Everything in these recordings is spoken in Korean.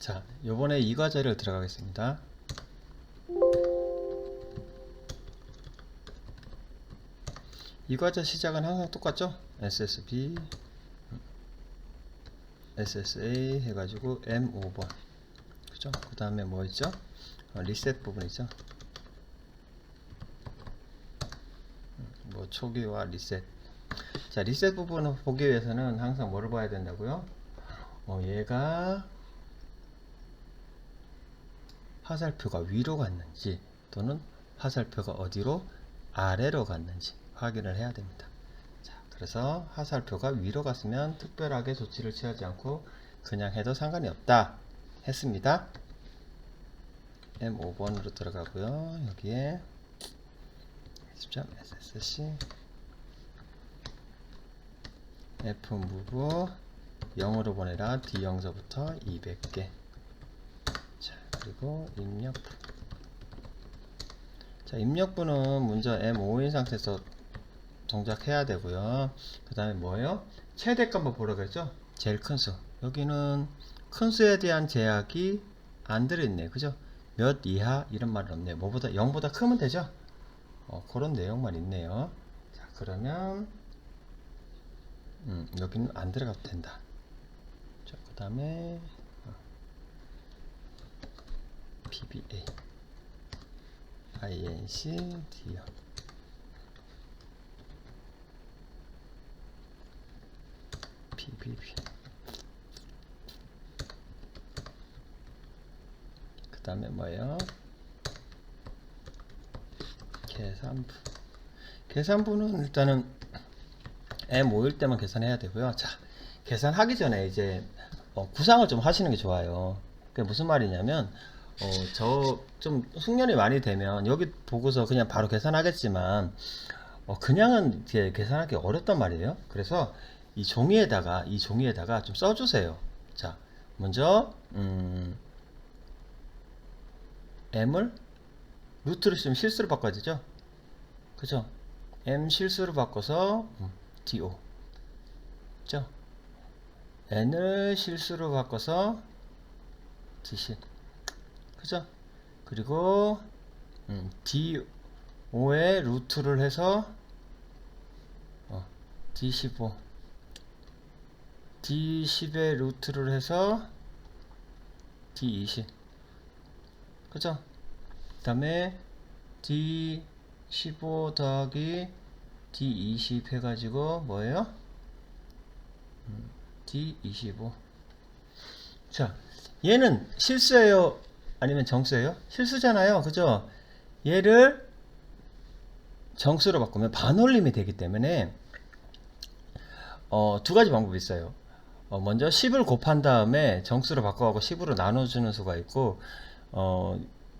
자, 요번에 이 과제를 들어가겠습니다. 이 과제 시작은 항상 똑같죠? SSB, SSA 해가지고 M5번. 그죠? 그 다음에 뭐 있죠? 리셋 부분 있죠? 뭐 초기화 리셋. 자, 리셋 부분을 보기 위해서는 항상 뭐를 봐야 된다고요? 얘가 화살표가 위로 갔는지 또는 화살표가 어디로 아래로 갔는지 확인을 해야 됩니다. 자, 그래서 화살표가 위로 갔으면 특별하게 조치를 취하지 않고 그냥 해도 상관이 없다 했습니다. M5번으로 들어가고요. 여기에 SSC F무브 0으로 보내라. D영서부터 200개. 자, 그리고 입력부. 자, 입력부는 먼저 M5인 상태에서 동작해야 되고요. 그 다음에 뭐예요? 최대값만 보라 그랬죠? 제일 큰 수. 여기는 큰 수에 대한 제약이 안 들어있네. 그죠? 몇 이하 이런 말은 없네요. 뭐보다 0보다 크면 되죠? 그런 내용만 있네요. 자, 그러면 여기는 안 들어가도 된다. 자, 그 다음에 PBA INC D요. PBB. 그 다음에 뭐예요? 계산부. 계산부는 일단은 M5일 때만 계산해야 되고요. 자, 계산하기 전에 이제 구상을 좀 하시는 게 좋아요. 그게 무슨 말이냐면 저 좀 숙련이 많이 되면 여기 보고서 그냥 바로 계산하겠지만 그냥은 이제 계산하기 어렵단 말이에요. 그래서 이 종이에다가 좀 써주세요. 자, 먼저 M을 루트로 쓰면 실수로 바꿔지죠. 그죠? M 실수로 바꿔서 DO. 그죠? N을 실수로 바꿔서 DC. 그죠? 그리고 D5에 루트를 해서 D15. D10에 루트를 해서 D20. 그죠? 그 다음에 D15 더하기 D20 해가지고 뭐예요? D25. 자, 얘는 실수예요? 아니면 정수예요? 실수잖아요. 그죠? 얘를 정수로 바꾸면 반올림이 되기 때문에 두 가지 방법이 있어요. 먼저 10을 곱한 다음에 정수로 바꿔가고 10으로 나눠주는 수가 있고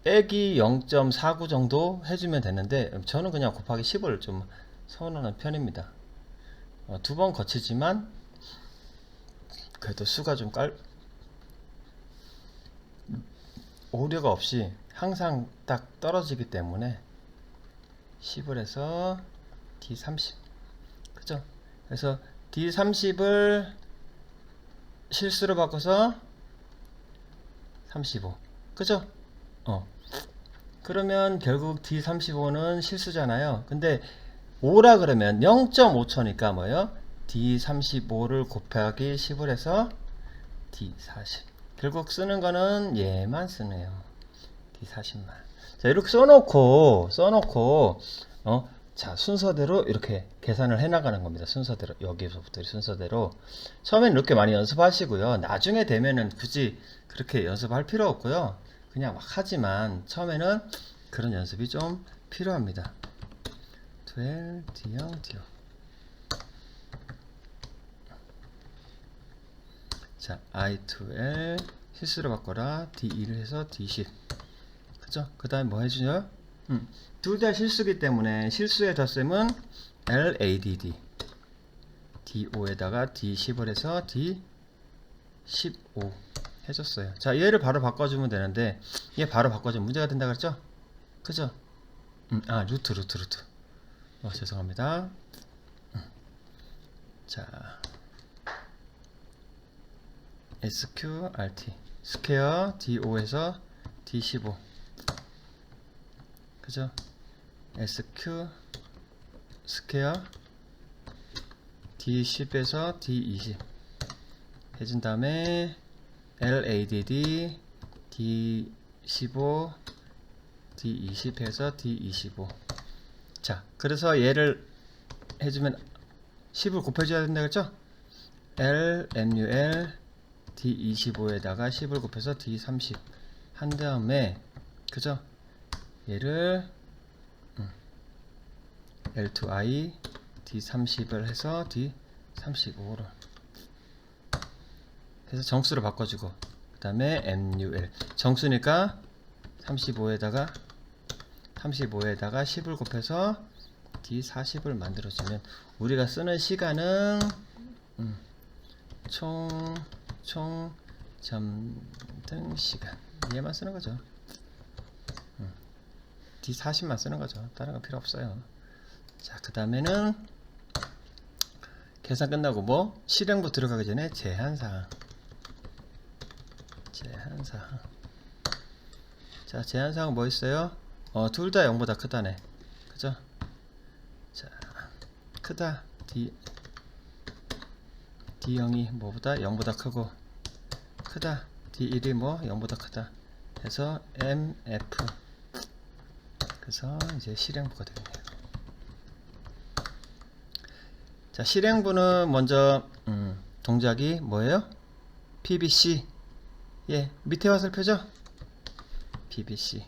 빼기 0.49 정도 해주면 되는데 저는 그냥 곱하기 10을 좀 선호하는 편입니다. 두 번 거치지만 그래도 수가 좀 오류가 없이 항상 딱 떨어지기 때문에 10을 해서 D30. 그죠? 그래서 D30을 실수로 바꿔서 35. 그죠? 그러면 결국 D35는 실수잖아요. 근데 5라 그러면 0.5초니까 뭐예요? D35를 곱하기 10을 해서 D40. 결국 쓰는 거는 얘만 쓰네요. D40만. 자, 이렇게 써놓고, 자, 순서대로 이렇게 계산을 해 나가는 겁니다. 순서대로. 여기서부터 순서대로. 처음엔 이렇게 많이 연습하시고요. 나중에 되면은 굳이 그렇게 연습할 필요 없고요. 그냥 막 하지만 처음에는 그런 연습이 좀 필요합니다. 12, D형, D요. 자, I2L 실수로 바꿔라. D2를 해서 D10. 그죠? 그 다음에 뭐 해주냐? 둘 다 실수기 때문에 실수의 덧셈은 LADD. D5에다가 D10을 해서 D15 해줬어요. 자, 얘를 바로 바꿔주면 되는데 얘 바로 바꿔주면 문제가 된다 그랬죠? 그죠? 루트. 죄송합니다. 자, SQRT 스퀘어 D5에서 D15 그죠? SQ 스퀘어 D10에서 D20 해준 다음에 LADD D15 D20 해서 D25 자 그래서 얘를 해주면 10을 곱해줘야 된다 그랬죠? LMUL D25에다가 10을 곱해서 D30 한 다음에 그죠? 얘를 L2I D30을 해서 D35로 해서 정수로 바꿔주고 그 다음에 MUL 정수니까 35에다가 10을 곱해서 D40을 만들어주면 우리가 쓰는 시간은 총 점등 시간 얘만 쓰는 거죠. D40만 쓰는 거죠. 다른 거 필요 없어요. 자, 그 다음에는 계산 끝나고 뭐 실행부 들어가기 전에 제한사항. 자, 제한사항 뭐 있어요? 둘 다 0보다 크다네. 그죠? 자, 크다. D0이 뭐보다 0보다 크고 크다. D1이 뭐 0보다 크다. 해서 MF. 그래서 이제 실행부가 되겠네요. 자, 실행부는 먼저 동작이 뭐예요? PBC. 예, 밑에 화살표죠? PBC.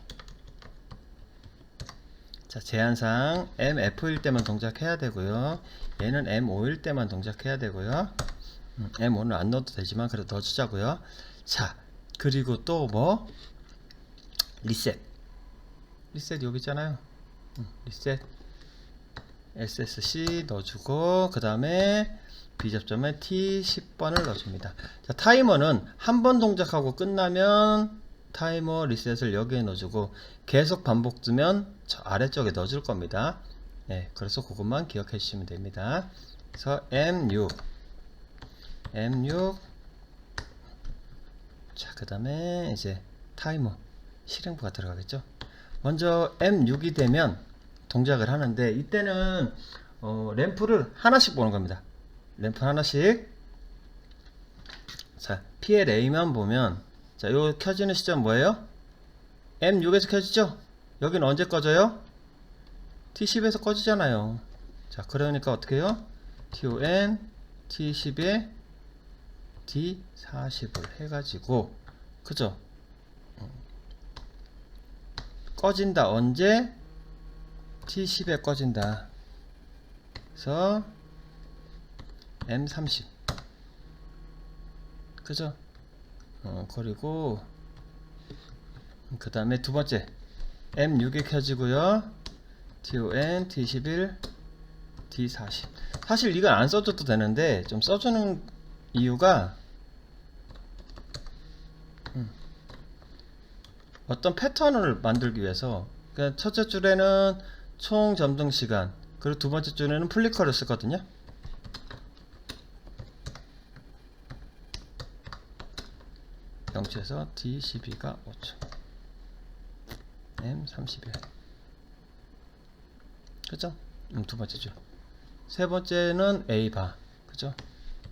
자, 제한사항 MF일 때만 동작해야 되고요. 얘는 M5일 때만 동작해야 되고요. M5는 안 넣어도 되지만 그래도 넣어주자고요. 자, 그리고 또 뭐? 리셋 여기 있잖아요. 리셋 SSC 넣어주고 그 다음에 B접점에 T10번을 넣어줍니다. 자, 타이머는 한 번 동작하고 끝나면 타이머 리셋을 여기에 넣어주고 계속 반복되면 저 아래쪽에 넣어줄 겁니다. 네, 그래서 그것만 기억해 주시면 됩니다. 그래서 M6 자, 그 다음에 이제 타이머 실행부가 들어가겠죠. 먼저 M6이 되면 동작을 하는데 이때는 램프를 하나씩 보는 겁니다. 램프 하나씩. 자, PLA만 보면 자, 요 켜지는 시점 뭐예요? M6에서 켜지죠? 여기는 언제 꺼져요? T10에서 꺼지잖아요. 자, 그러니까 어떻게 해요? TON T10에 D40을 해가지고 그죠? 꺼진다. 언제? T10에 꺼진다. 그래서 M30 그죠? 그리고 그 다음에 두 번째 M6에 켜지고요. TON T11 D40 사실 이건 안 써줘도 되는데 좀 써주는 이유가 어떤 패턴을 만들기 위해서 그러니까 첫째 줄에는 총 점등 시간 그리고 두 번째 줄에는 플리커를 쓰거든요. 영치에서 D12가 5초 M31 그죠? 두 번째 줄 세 번째는 A바 그죠?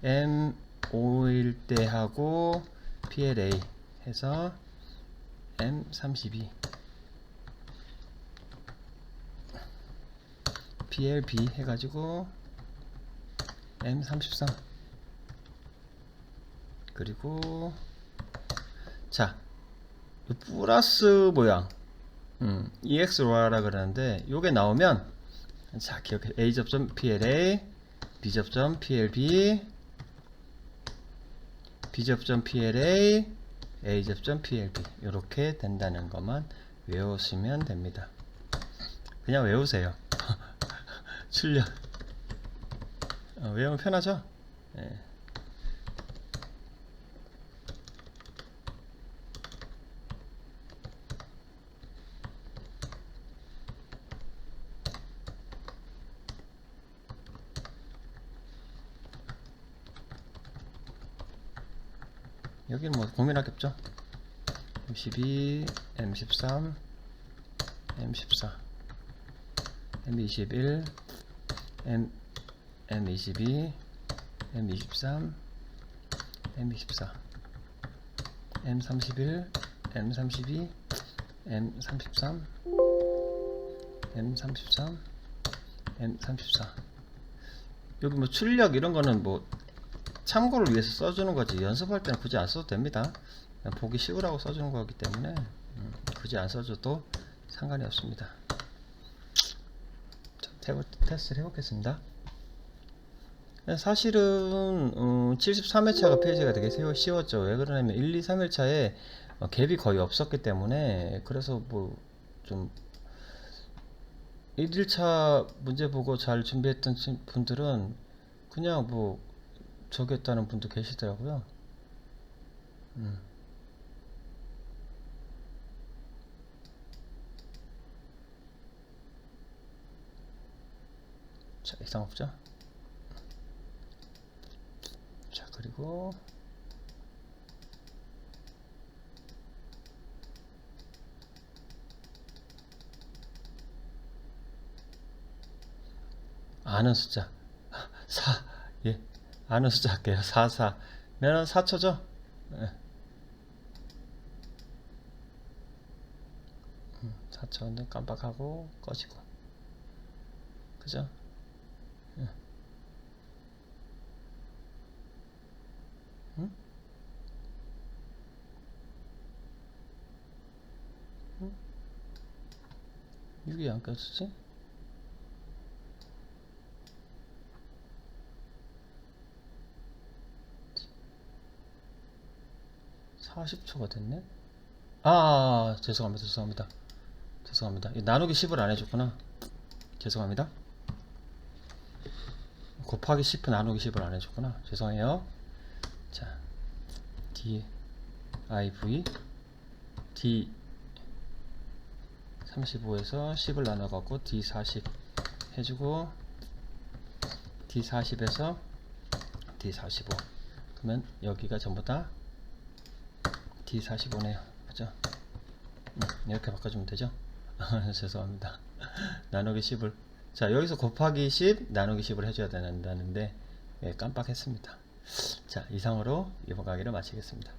M5일 때 하고 PLA 해서 M32 PLB 해가지고 M33 그리고 자 플러스 모양 EX로라라 그러는데 요게 나오면 자 기억해 A접점 PLA B접점 PLB B접점 PLA A접점 PLB 이렇게 된다는 것만 외우시면 됩니다. 그냥 외우세요. 출력 외우면 편하죠? 네. 여기는 뭐 고민할 게 없죠? M12, M13, M14, M21, M22, M23, M24, M31, M32, M33, M33, M34. 여기 뭐 출력 이런 거는 뭐 참고를 위해서 써주는 거지, 연습할 때는 굳이 안 써도 됩니다. 그냥 보기 쉬우라고 써주는 거기 때문에 굳이 안 써줘도 상관이 없습니다. 자, 테스트를 해보겠습니다. 사실은 73회차가 페이지가 되게 쉬웠죠. 왜 그러냐면 1, 2, 3회차에 갭이 거의 없었기 때문에. 그래서 뭐 좀 1일차 문제 보고 잘 준비했던 분들은 그냥 뭐 저기 했다는 분도 계시더라고요. 자, 이상 없죠? 자, 그리고 아는 숫자 4, 예, 아는 숫자 할게요. 4, 4 면은 4초죠? 예. 4초인데 깜빡하고 꺼지고, 그죠? 예. 응? 응? 6이 안 껴지지? 40초가 됐네? 죄송합니다. 나누기 10을 안 해줬구나. 죄송합니다. 곱하기 10 나누기 10을 안 해줬구나. 죄송해요. 자, div d 35에서 10을 나눠갖고 d40 해주고, d40에서 d45, 그러면 여기가 전부 다 d45네요. 그죠? 이렇게 바꿔주면 되죠? 죄송합니다. 나누기 10을, 자, 여기서 곱하기 10 나누기 10을 해줘야 된다는데 깜빡했습니다. 자, 이상으로 이번 강의를 마치겠습니다.